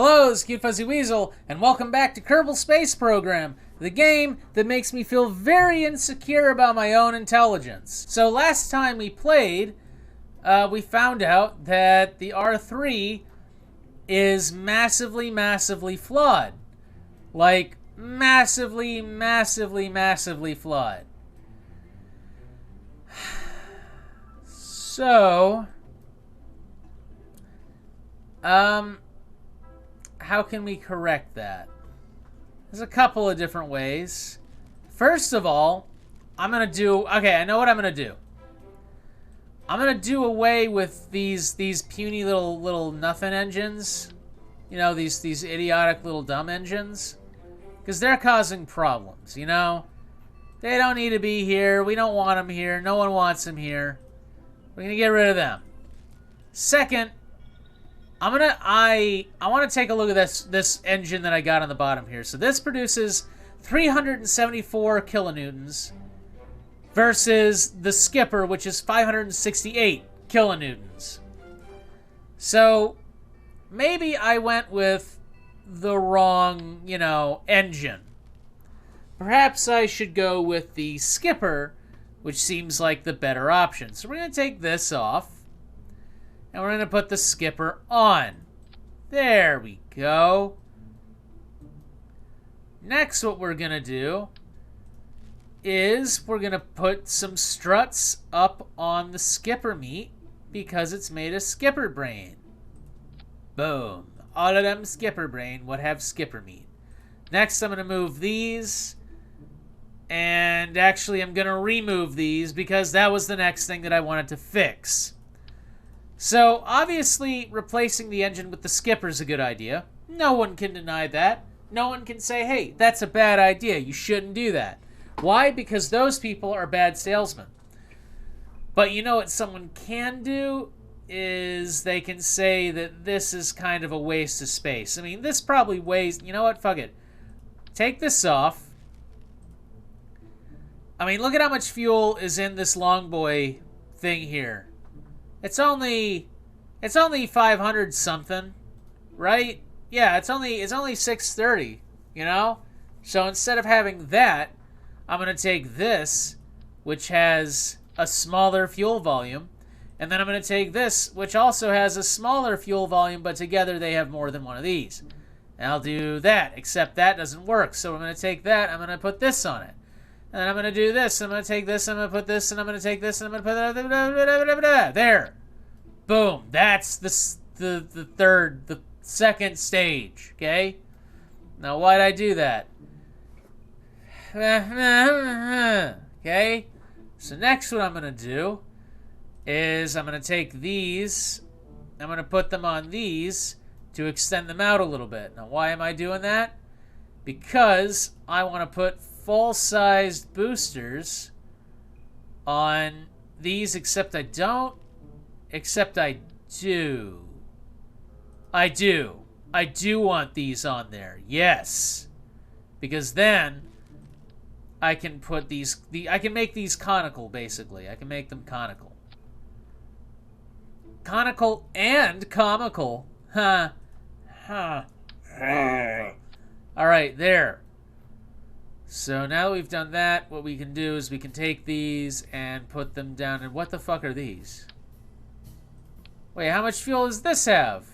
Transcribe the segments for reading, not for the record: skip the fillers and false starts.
Hello, it's Cute Fuzzy Weasel, and welcome back to Kerbal Space Program, the game that makes me feel very insecure about my own intelligence. So last time we played, we found out that the R-3 is massively, massively flawed. Like, massively, massively, massively flawed. So, how can we correct that? There's a couple of different ways. First of all, I know what I'm gonna do. I'm gonna do away with these puny little nothing engines. You know, these idiotic little dumb engines. Because they're causing problems, you know? They don't need to be here. We don't want them here. No one wants them here. We're gonna get rid of them. Second, I want to take a look at this engine that I got on the bottom here. So this produces 374 kilonewtons versus the Skipper, which is 568 kilonewtons. So maybe I went with the wrong, engine. Perhaps I should go with the Skipper, which seems like the better option. So we're going to take this off. And we're going to put the Skipper on. There we go. Next, what we're going to do is we're going to put some struts up on the Skipper meat because it's made of Skipper brain. Boom. All of them Skipper brain would have Skipper meat. Next, I'm going to move these. And actually, I'm going to remove these because that was the next thing that I wanted to fix. So, obviously, replacing the engine with the Skipper is a good idea. No one can deny that. No one can say, hey, that's a bad idea. You shouldn't do that. Why? Because those people are bad salesmen. But you know what someone can do is they can say that this is kind of a waste of space. I mean, this probably weighs... You know what? Fuck it. Take this off. I mean, look at how much fuel is in this long boy thing here. It's only 500 something, right? Yeah, it's only 630, you know? So instead of having that, I'm going to take this, which has a smaller fuel volume, and then I'm going to take this, which also has a smaller fuel volume, but together they have more than one of these. And I'll do that, except that doesn't work. So I'm going to take that, I'm going to put this on it. And then I'm going to do this, I'm going to take this, I'm going to put this, and I'm going to take this, and I'm going to put that. There. Boom. That's the second stage, okay? Now, why'd I do that? Okay? So next what I'm going to do is I'm going to take these, I'm going to put them on these to extend them out a little bit. Now, why am I doing that? Because I want to put full-sized boosters on these, except I do. I do want these on there. Yes. Because then I can put these... I can make these conical, basically. I can make them conical. Conical and comical. Huh. Huh. Alright, there. So now we've done that, what we can do is we can take these and put them down. And what the fuck are these? Wait, how much fuel does this have?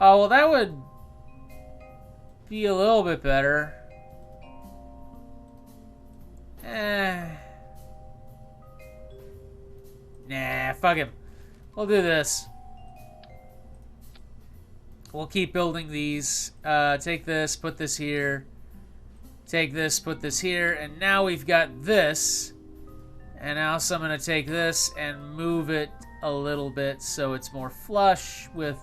Oh, well, that would be a little bit better. Nah, fuck him. We'll do this. We'll keep building these. Take this, put this here. Take this, put this here. And now we've got this. And also I'm going to take this and move it a little bit so it's more flush with...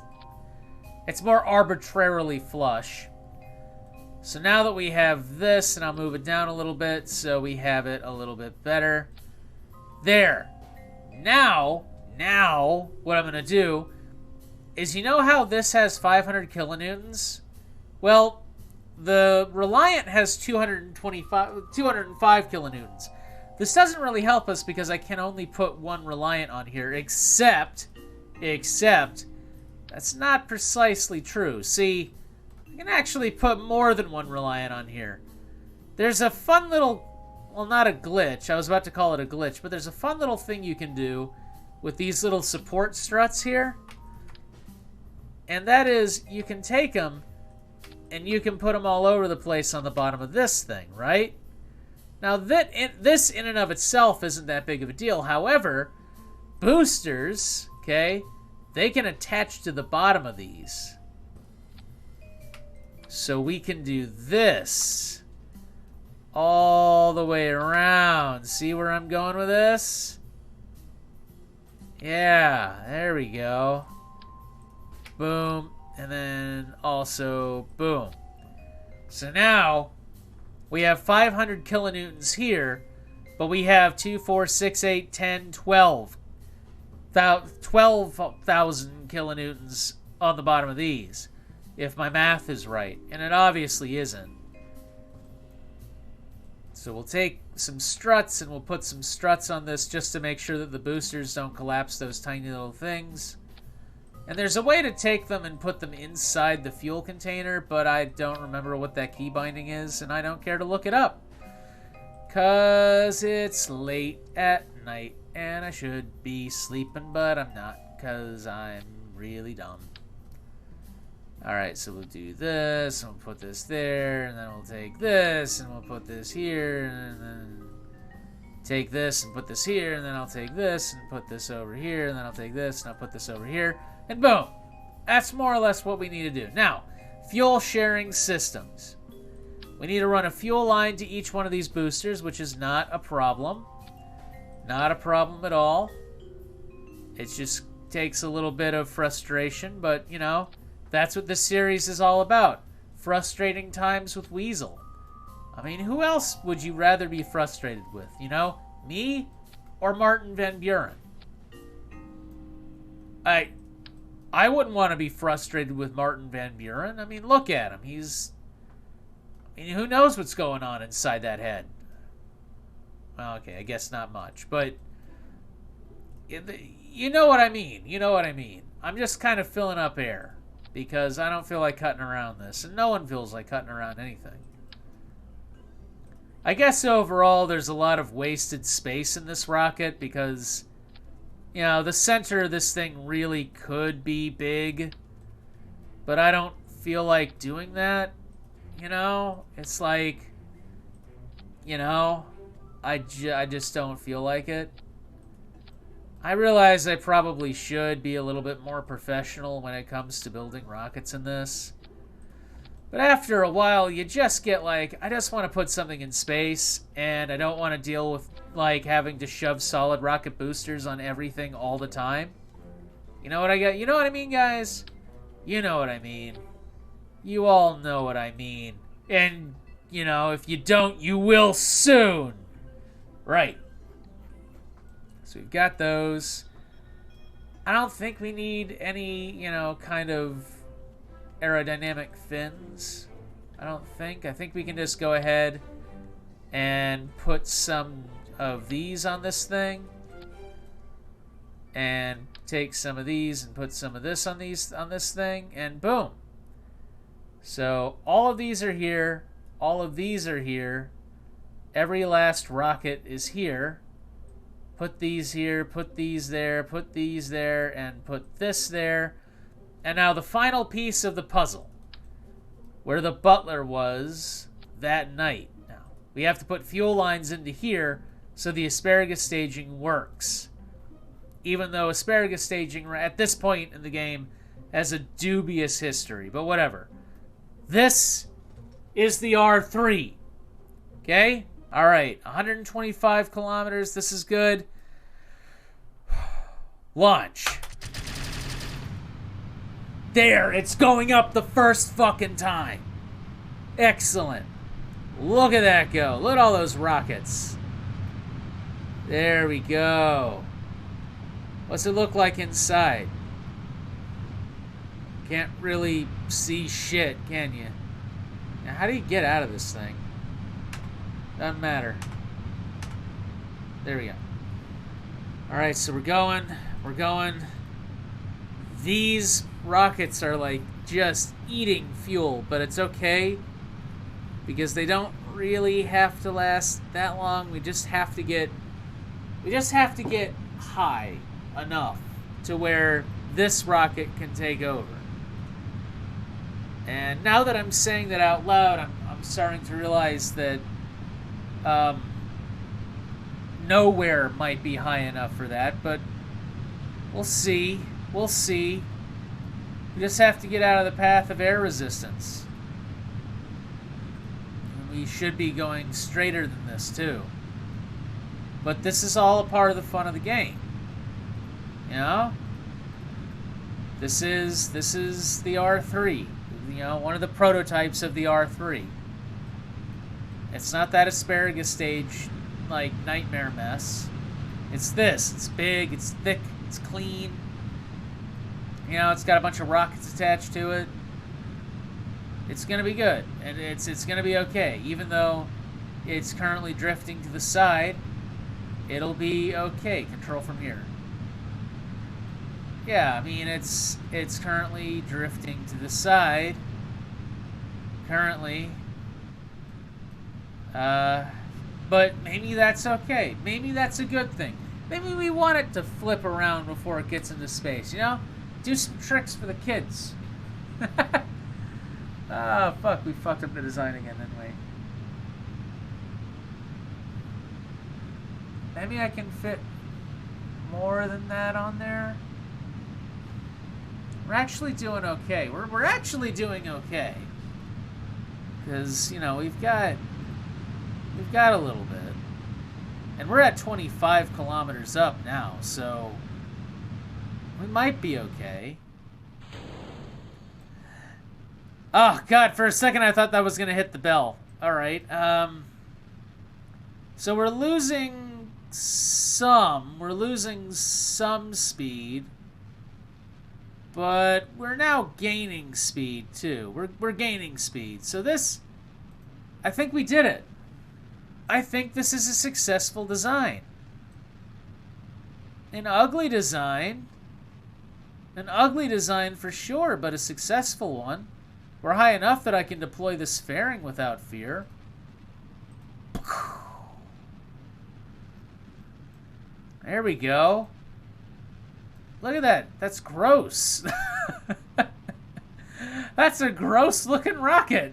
It's more arbitrarily flush. So now that we have this, and I'll move it down a little bit so we have it a little bit better. There. Now, what I'm going to do is, you know how this has 500 kilonewtons? Well, the Reliant has 205 kilonewtons. This doesn't really help us because I can only put one Reliant on here, except That's not precisely true. See, I can actually put more than one Reliant on here. There's a fun little... Well, not a glitch. I was about to call it a glitch, but there's a fun little thing you can do with these little support struts here. And that is, you can take them and you can put them all over the place on the bottom of this thing, right? Now, this in and of itself isn't that big of a deal. However, boosters, okay, they can attach to the bottom of these. So we can do this all the way around. See where I'm going with this? Yeah, there we go. Boom. And then also boom. So now we have 500 kilonewtons here, but we have 2, 4, 6, 8, 10, 12. 12,000 kilonewtons on the bottom of these, if my math is right. And it obviously isn't. So we'll take some struts and we'll put some struts on this just to make sure that the boosters don't collapse those tiny little things. And there's a way to take them and put them inside the fuel container, but I don't remember what that key binding is, and I don't care to look it up. 'Cause it's late at night, and I should be sleeping, but I'm not, 'cause I'm really dumb. Alright, so we'll do this, and we'll put this there, and then we'll take this, and we'll put this here, and then take this and put this here, and then I'll take this and put this over here, and then I'll take this and I'll put this over here, and boom! That's more or less what we need to do. Now, fuel sharing systems. We need to run a fuel line to each one of these boosters, which is not a problem. Not a problem at all. It just takes a little bit of frustration, but, you know, that's what this series is all about. Frustrating times with Weasel. I mean, who else would you rather be frustrated with? You know, me or Martin Van Buren? I wouldn't want to be frustrated with Martin Van Buren. I mean, look at him. I mean, who knows what's going on inside that head? Well, okay, I guess not much. But you know what I mean. You know what I mean. I'm just kind of filling up air because I don't feel like cutting around this. And no one feels like cutting around anything. I guess overall there's a lot of wasted space in this rocket because, you know, the center of this thing really could be big. But I don't feel like doing that. You know, it's like, you know, I just don't feel like it. I realize I probably should be a little bit more professional when it comes to building rockets in this. But after a while, you just get like, I just want to put something in space, and I don't want to deal with, like, having to shove solid rocket boosters on everything all the time. You know what I get? You know what I mean, guys? You know what I mean. You all know what I mean. And, you know, if you don't, you will soon. Right. So we've got those. I don't think we need any, you know, kind of aerodynamic fins. I don't think. I think we can just go ahead and put some of these on this thing. And take some of these and put some of this on this thing, and boom. So all of these are here, all of these are here, every last rocket is here. Put these here, put these there, put these there, and put this there. And now the final piece of the puzzle, where the butler was that night. Now, we have to put fuel lines into here so the asparagus staging works. Even though asparagus staging at this point in the game has a dubious history, but whatever. This is the R-3. Okay? All right, 125 kilometers. This is good. Launch. There, it's going up the first fucking time. Excellent. Look at that go. Look at all those rockets. There we go. What's it look like inside? Can't really see shit, can you? Now, how do you get out of this thing? Doesn't matter. There we go. Alright, so we're going. These rockets are like just eating fuel, but it's okay because they don't really have to last that long. We just have to get high enough to where this rocket can take over. And now that I'm saying that out loud, I'm starting to realize that nowhere might be high enough for that, but we'll see. We'll see. We just have to get out of the path of air resistance. And we should be going straighter than this, too. But this is all a part of the fun of the game. You know? This is the R-3. You know, one of the prototypes of the R-3. It's not that asparagus stage, like, nightmare mess. It's this. It's big, it's thick, it's clean. You know, it's got a bunch of rockets attached to it. It's gonna be good, and it's gonna be okay. Even though it's currently drifting to the side, it'll be okay. Control from here. Yeah, I mean, it's currently drifting to the side. Currently. But maybe that's okay. Maybe that's a good thing. Maybe we want it to flip around before it gets into space, you know? Do some tricks for the kids. Ah, fuck, we fucked up the design again, didn't we? Maybe I can fit more than that on there. We're actually doing okay. We're actually doing okay. Because, you know, we've got a little bit. And we're at 25 kilometers up now, so we might be okay. Oh, God, for a second I thought that was going to hit the bell. All right. So we're losing some. We're losing some speed. But we're now gaining speed, too. We're gaining speed. So this, I think we did it. I think this is a successful design. An ugly design for sure, but a successful one. We're high enough that I can deploy this fairing without fear. There we go. Look at that. That's gross. That's a gross looking rocket.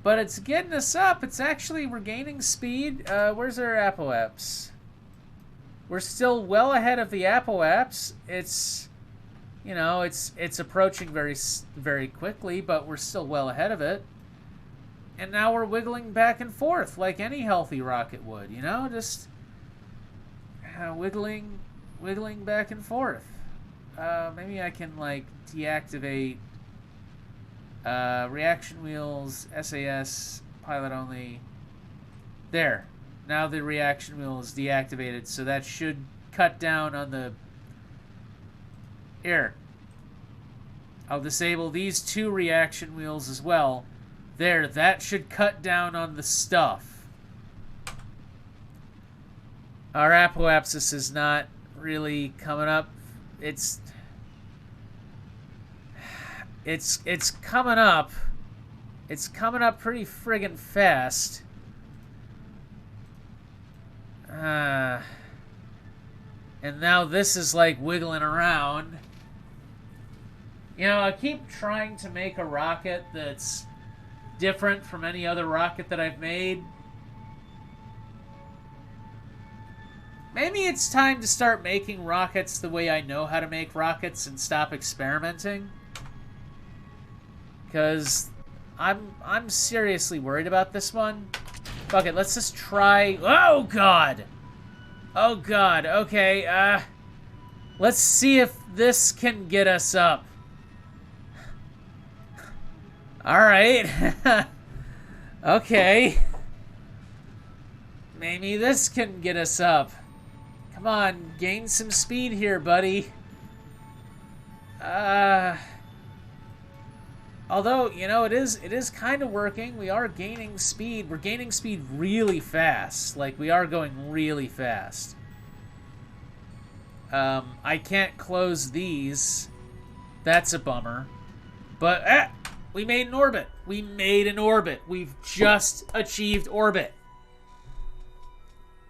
But it's getting us up. It's actually, we're gaining speed. Where's our apoaps? We're still well ahead of the apoaps. It's, you know, it's approaching very, very quickly, but we're still well ahead of it. And now we're wiggling back and forth like any healthy rocket would, you know? Just wiggling back and forth. Maybe I can, like, deactivate reaction wheels, SAS, pilot only. There. Now the reaction wheel is deactivated, so that should cut down on the... Here. I'll disable these 2 reaction wheels as well. There, that should cut down on the stuff. Our apoapsis is not really coming up. It's coming up. It's coming up pretty friggin' fast. And now this is like wiggling around. You know, I keep trying to make a rocket that's different from any other rocket that I've made. Maybe it's time to start making rockets the way I know how to make rockets and stop experimenting. Because I'm seriously worried about this one. Fuck it, let's just try... Oh, God! Oh, God, okay, let's see if this can get us up. Alright. Okay. Maybe this can get us up. Come on, gain some speed here, buddy. Although, you know, it is kind of working. We are gaining speed. We're gaining speed really fast. Like, we are going really fast. I can't close these. That's a bummer. But, we made an orbit. We made an orbit. We've just achieved orbit.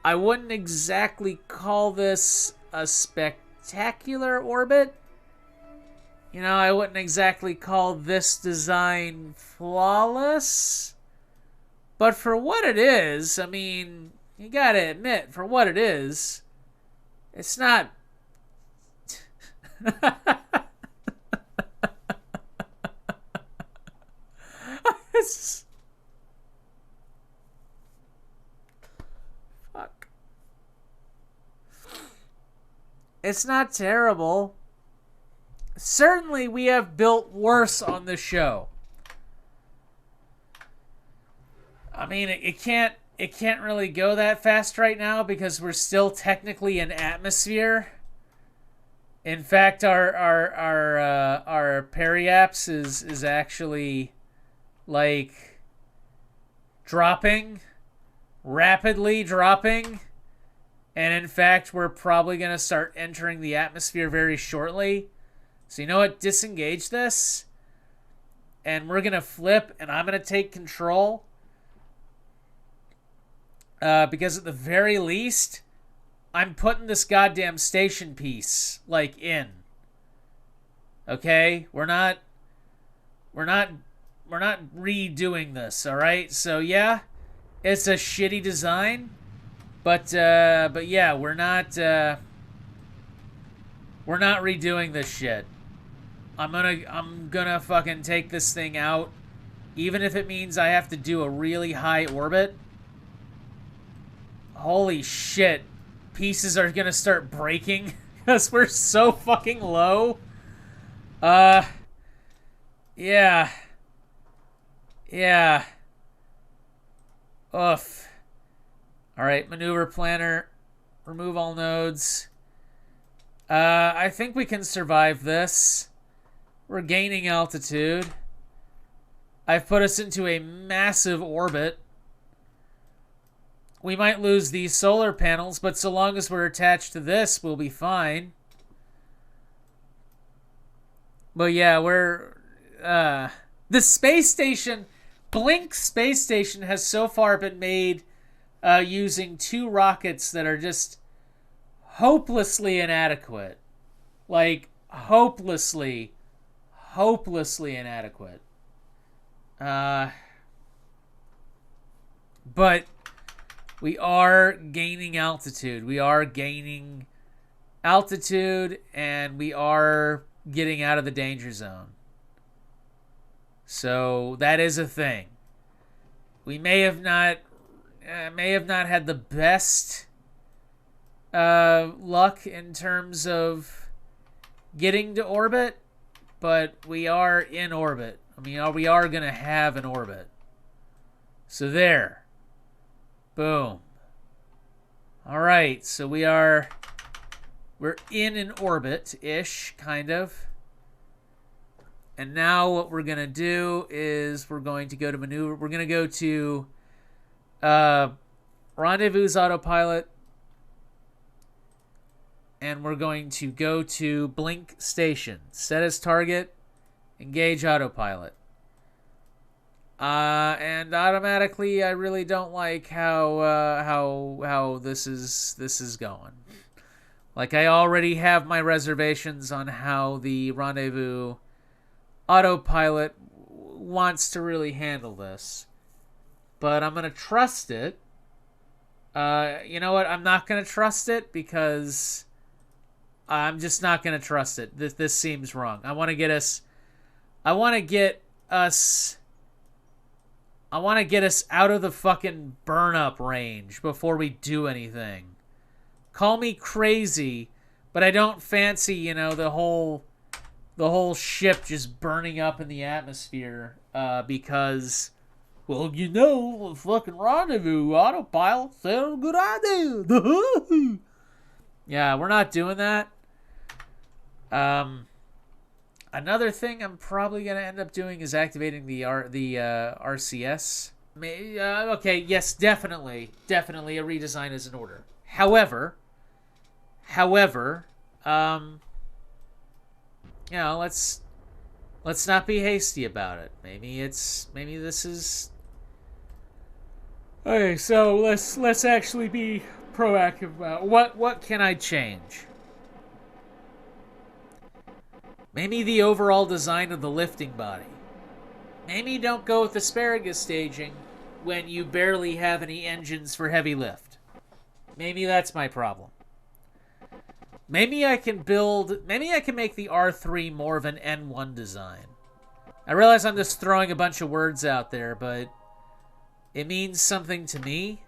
I wouldn't exactly call this a spectacular orbit. You know, I wouldn't exactly call this design flawless. But for what it is, I mean, you gotta admit, for what it is, it's not... Fuck. It's not terrible. Certainly, we have built worse on the show. I mean, it can't really go that fast right now because we're still technically in atmosphere. In fact, our periaps is actually like dropping, rapidly dropping, and in fact, we're probably gonna start entering the atmosphere very shortly. So you know what? Disengage this, and we're gonna flip, and I'm gonna take control. Because at the very least, I'm putting this goddamn station piece, like, in. Okay? We're not redoing this, alright? So, yeah, it's a shitty design, but yeah, we're not redoing this shit. I'm gonna fucking take this thing out, even if it means I have to do a really high orbit. Holy shit. Pieces are gonna start breaking because we're so fucking low. Yeah. Yeah. Oof. Alright, maneuver planner. Remove all nodes. I think we can survive this. We're gaining altitude. I've put us into a massive orbit. We might lose these solar panels, but so long as we're attached to this, we'll be fine. But yeah, we're... the space station, Blink Space Station, has so far been made using 2 rockets that are just hopelessly inadequate. Like, hopelessly inadequate. But... we are gaining altitude. We are gaining altitude, and we are getting out of the danger zone. So that is a thing. We may have not had the best luck in terms of getting to orbit, but we are in orbit. I mean, we are going to have an orbit. So there. Boom. Alright, so we're in an orbit-ish, kind of. And now what we're going to do is we're going to go to maneuver. We're going to go to Rendezvous Autopilot. And we're going to go to Blink Station. Set as target. Engage Autopilot. And automatically, I really don't like how this is going. Like, I already have my reservations on how the Rendezvous Autopilot wants to really handle this, but I'm gonna trust it. You know what? I'm not gonna trust it because I'm just not gonna trust it. This seems wrong. I want to get us out of the fucking burn-up range before we do anything. Call me crazy, but I don't fancy, you know, the whole ship just burning up in the atmosphere because, well, you know, the fucking Rendezvous Autopilot said a good idea. Yeah, we're not doing that. Another thing I'm probably going to end up doing is activating the RCS. Okay, yes, definitely a redesign is in order. However, You know, let's not be hasty about it. Maybe this is... Okay, so let's actually be proactive about what can I change? Maybe the overall design of the lifting body. Maybe don't go with asparagus staging when you barely have any engines for heavy lift. Maybe that's my problem. Maybe I can make the R-3 more of an N1 design. I realize I'm just throwing a bunch of words out there, but it means something to me.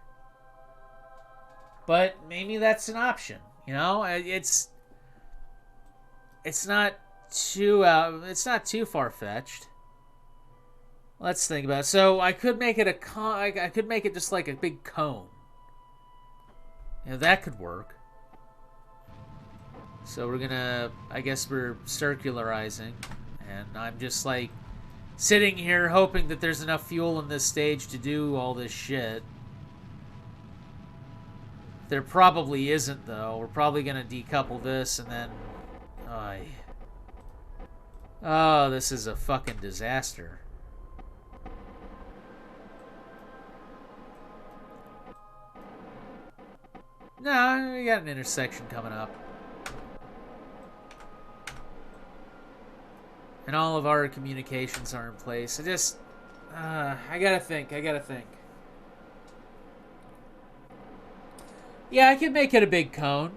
But maybe that's an option. You know, it's not too far-fetched. Let's think about it. So I could make it I could make it just like a big cone. You know, that could work. So we're gonna, I guess we're circularizing, and I'm just like sitting here hoping that there's enough fuel in this stage to do all this shit. There probably isn't, though. We're probably gonna decouple this and then... Oh, this is a fucking disaster. No, we got an intersection coming up. And all of our communications are in place. I gotta think. Yeah, I could make it a big cone.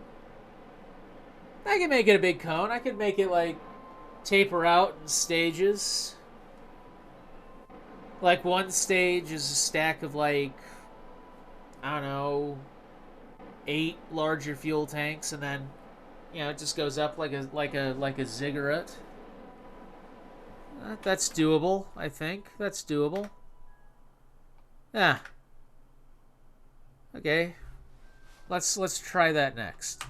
I could make it, like, taper out in stages. Like, one stage is a stack of, like, I don't know, 8 larger fuel tanks, and then, you know, it just goes up like a ziggurat. That's doable, I think. That's doable. Yeah. Okay. Let's try that next.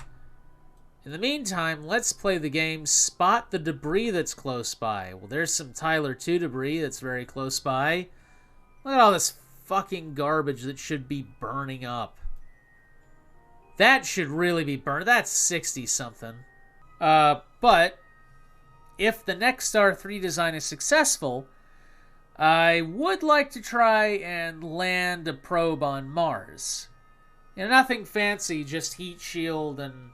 In the meantime, let's play the game Spot the Debris that's close by. Well, there's some Tyler 2 debris that's very close by. Look at all this fucking garbage that should be burning up. That should really be burned. That's 60-something. But if the next R-3 design is successful, I would like to try and land a probe on Mars. You know, nothing fancy, just heat shield and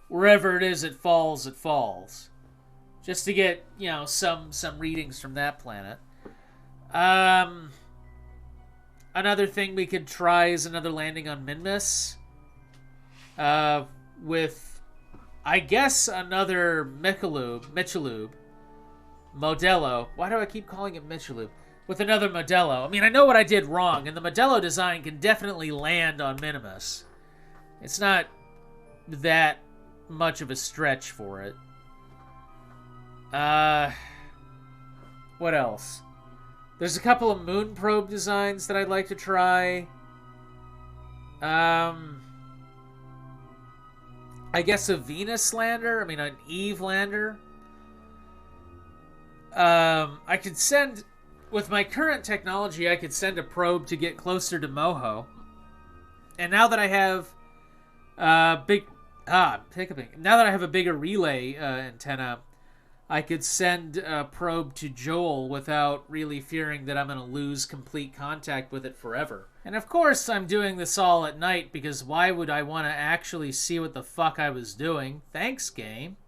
wherever it is it falls, just to get, you know, some readings from that planet. Another thing we could try is another landing on Minmus, with, I guess, another Michelob Modelo. Why do I keep calling it Michelob? With another Modelo. I mean, I know what I did wrong, and the Modelo design can definitely land on Minimus. It's not that much of a stretch for it. What else? There's a couple of moon probe designs that I'd like to try. I guess a Venus lander? I mean, an Eve lander? I could send... With my current technology, I could send a probe to get closer to Moho. And now that I have now that I have a bigger relay antenna, I could send a probe to Joel without really fearing that I'm going to lose complete contact with it forever. And of course, I'm doing this all at night, because why would I want to actually see what the fuck I was doing? Thanks, game.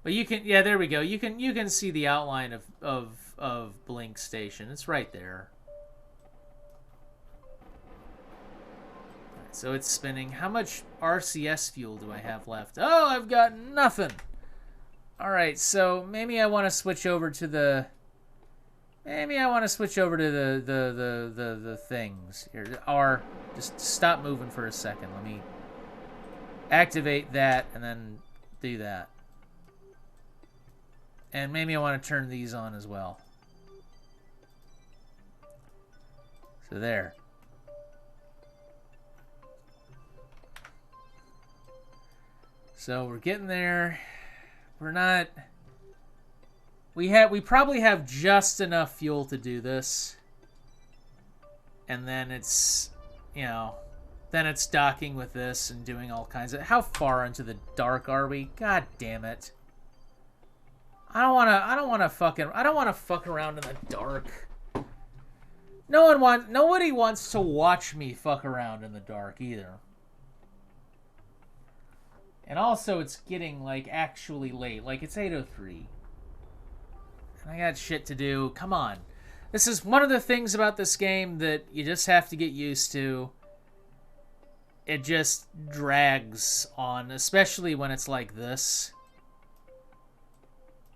But you can, yeah, there we go. You can see the outline of Blink Station. It's right there. Right, so it's spinning. How much RCS fuel do I have left? Oh, I've got nothing. All right, so maybe I want to switch over to the. Maybe I want to switch over to the things here. Just stop moving for a second. Let me activate that and then do that. And maybe I want to turn these on as well. So there. So we're getting there. We're not... We probably have just enough fuel to do this. And then it's, you know, Then it's docking with this and doing all kinds of... How far into the dark are we? God damn it. I don't want to fuck around in the dark. Nobody wants to watch me fuck around in the dark either. And also it's getting like actually late. Like it's 8:03. And I got shit to do. Come on. This is one of the things about this game that you just have to get used to. It just drags on, especially when it's like this.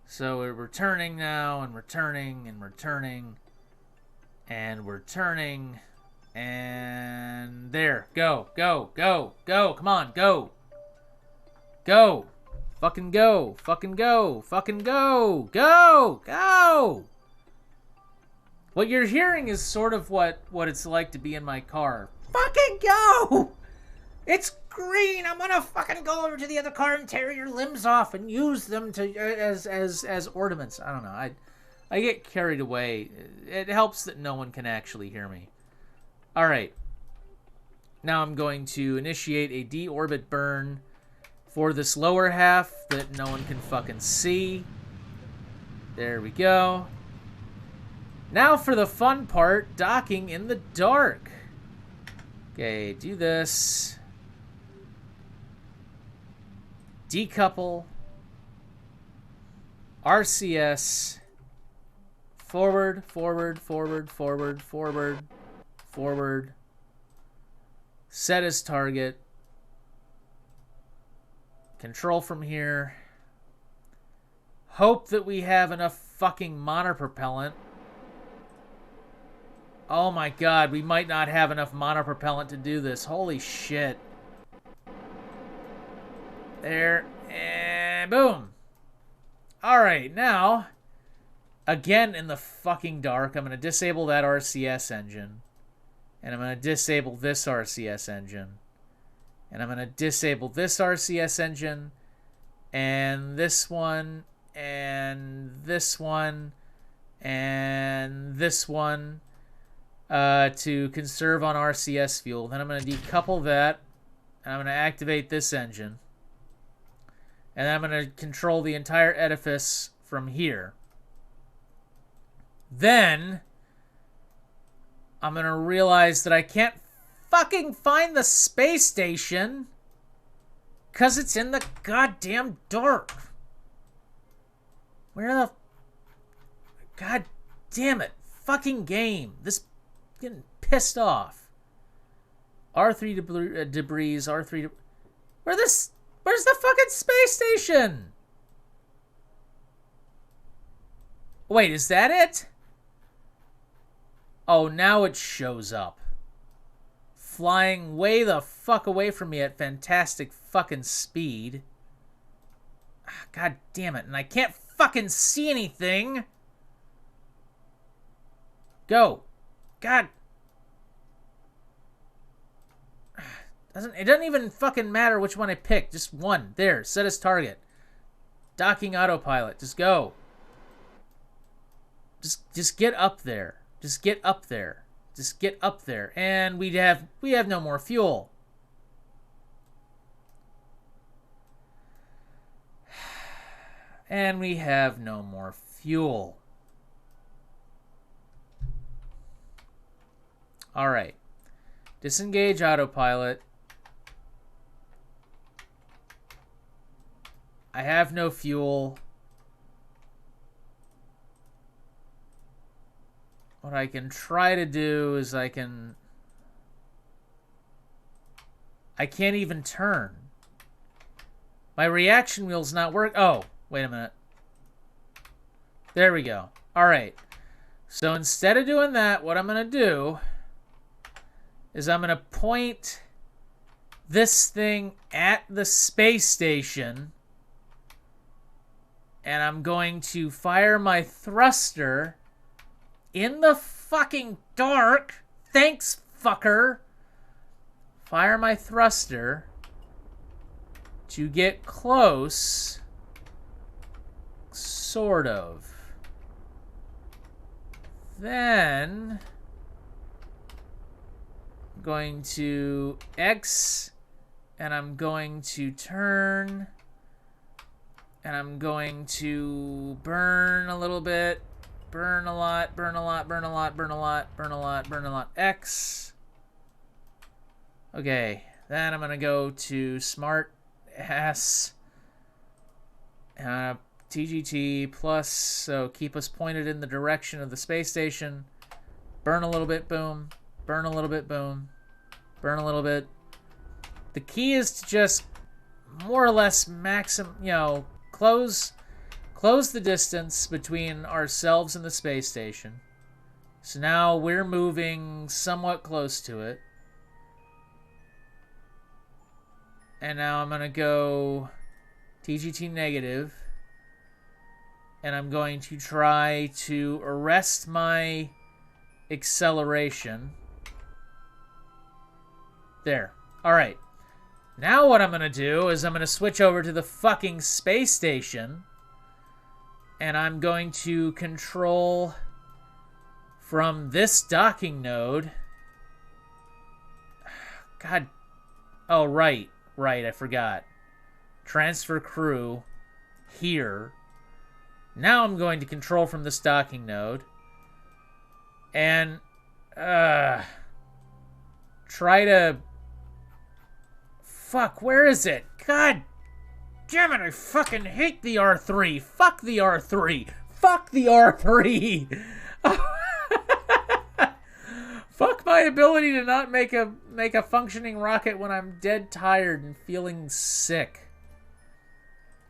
So we're returning now, and returning, and returning, and we're turning, and there. Go, go, go, go. Come on, go. Go. Fucking go. Fucking go. Fucking go. Go. Go. What you're hearing is sort of what it's like to be in my car. Fucking go! It's green. I'm gonna fucking go over to the other car and tear your limbs off and use them to as ornaments. I don't know. I get carried away. It helps that no one can actually hear me. All right. Now I'm going to initiate a deorbit burn for this lower half that no one can fucking see. There we go. Now for the fun part, docking in the dark. Okay, do this. Decouple. RCS. Forward, forward, forward, forward, forward, forward. Set as target. Control from here. Hope that we have enough fucking monopropellant. Oh my god, we might not have enough monopropellant to do this. Holy shit. There. And boom. Alright, now, again in the fucking dark, I'm going to disable that RCS engine. And I'm going to disable this RCS engine. And I'm going to disable this RCS engine. And this one. And this one. And this one. To conserve on RCS fuel. Then I'm going to decouple that. And I'm going to activate this engine. And then I'm going to control the entire edifice from here. Then I'm going to realize that I can't fucking find the space station because it's in the goddamn dark. Where the... God damn it. Fucking game. This... Getting pissed off. R3 debris, R3... Where's the fucking space station? Wait, is that it? Oh, now it shows up. Flying way the fuck away from me at fantastic fucking speed. God damn it, and I can't fucking see anything. Go. God. It doesn't even fucking matter which one I pick. Just one. There. Set as target. Docking autopilot. Just go. Just get up there. Just get up there. Just get up there. And we have no more fuel. And we have no more fuel. All right. Disengage autopilot. I have no fuel. What I can try to do is I can't even turn. My reaction wheel's not work. Oh, wait a minute. There we go. All right. So instead of doing that, what I'm going to do is I'm going to point this thing at the space station. And I'm going to fire my thruster in the fucking dark. Thanks, fucker. Fire my thruster to get close. Sort of. Then going to X, and I'm going to turn, and I'm going to burn a little bit, burn a lot, burn a lot, burn a lot, burn a lot, burn a lot, burn a lot, X. Okay, then I'm going to go to Smart S, TGT plus, so keep us pointed in the direction of the space station. Burn a little bit, boom. Burn a little bit, boom. Burn a little bit. The key is to just more or less close the distance between ourselves and the space station. So now we're moving somewhat close to it. And now I'm going to go TGT negative. And I'm going to try to arrest my acceleration. There. All right. Now what I'm going to do is I'm going to switch over to the fucking space station. And I'm going to control from this docking node. God. Oh, right. Right, I forgot. Transfer crew here. Now I'm going to control from this docking node. And try to... Fuck, where is it? God damn it, I fucking hate the R-3. Fuck the R-3. Fuck the R-3. Fuck my ability to not make a functioning rocket when I'm dead tired and feeling sick.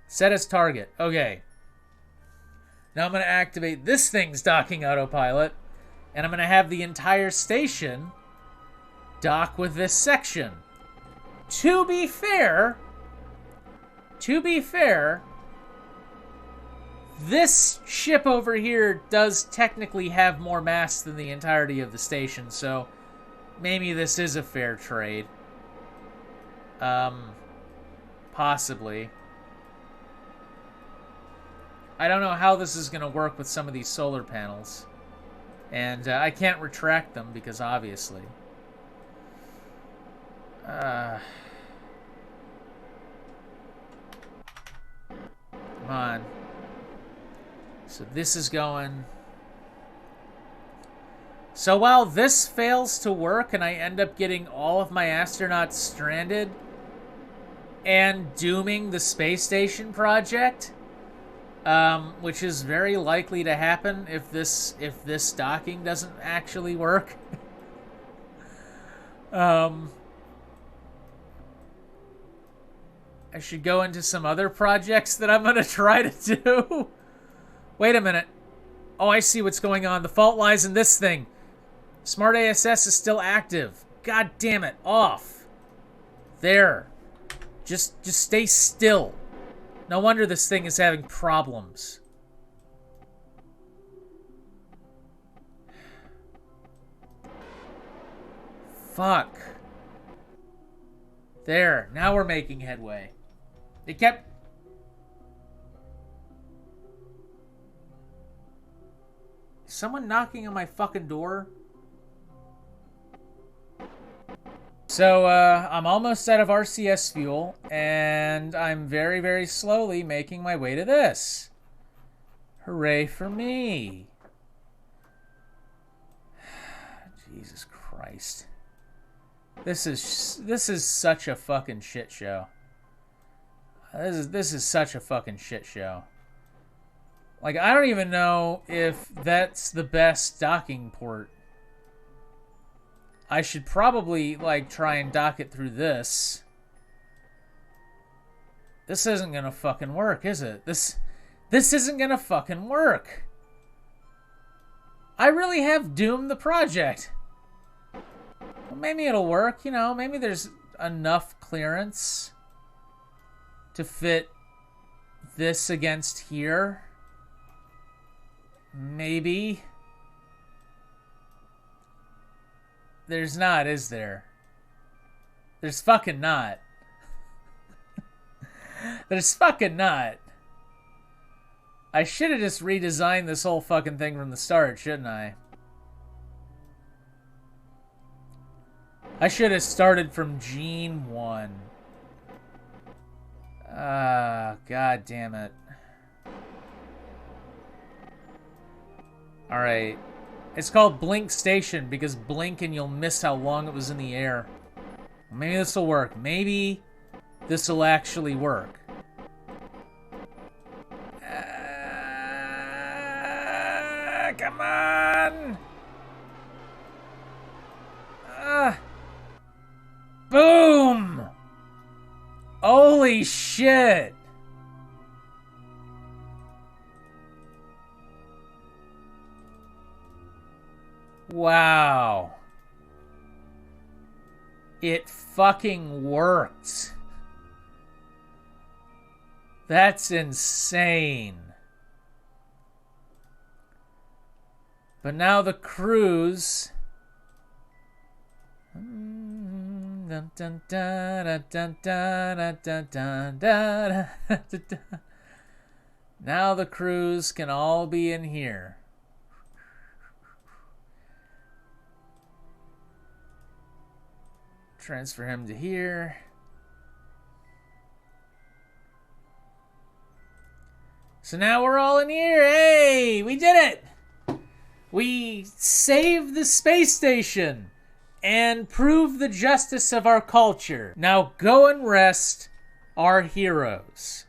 Set as target. Okay. Now I'm going to activate this thing's docking autopilot, and I'm going to have the entire station dock with this section. To be fair, this ship over here does technically have more mass than the entirety of the station, so maybe this is a fair trade. Possibly. I don't know how this is going to work with some of these solar panels. And I can't retract them because obviously. Come on. So this is going... So while this fails to work and I end up getting all of my astronauts stranded and dooming the space station project, which is very likely to happen if this docking doesn't actually work. I should go into some other projects that I'm going to try to do. Wait a minute. Oh, I see what's going on. The fault lies in this thing. Smart ASS is still active. God damn it. Off. There. Just stay still. No wonder this thing is having problems. Fuck. There. Now we're making headway. It kept... Is someone knocking on my fucking door? So, I'm almost out of RCS fuel, and I'm very, very slowly making my way to this. Hooray for me. Jesus Christ. This is such a fucking shit show. This is such a fucking shit show. Like, I don't even know if that's the best docking port. I should probably, like, try and dock it through this. This isn't gonna fucking work, is it? This isn't gonna fucking work. I really have doomed the project. Well, maybe it'll work, you know. Maybe there's enough clearance to fit this against here. Maybe. There's not, is there? There's fucking not. There's fucking not. I should have just redesigned this whole fucking thing from the start, shouldn't I? I should have started from Gene 1. God damn it. Alright. It's called Blink Station because blink and you'll miss how long it was in the air. Maybe this will work. Maybe this will actually work. Come on! Boom! Holy shit! Wow. It fucking worked. That's insane. But now the cruise... Now the crews can all be in here. Transfer him to here. So now we're all in here. Hey, we did it! We saved the space station and proved the justice of our culture. Now go and rest our heroes.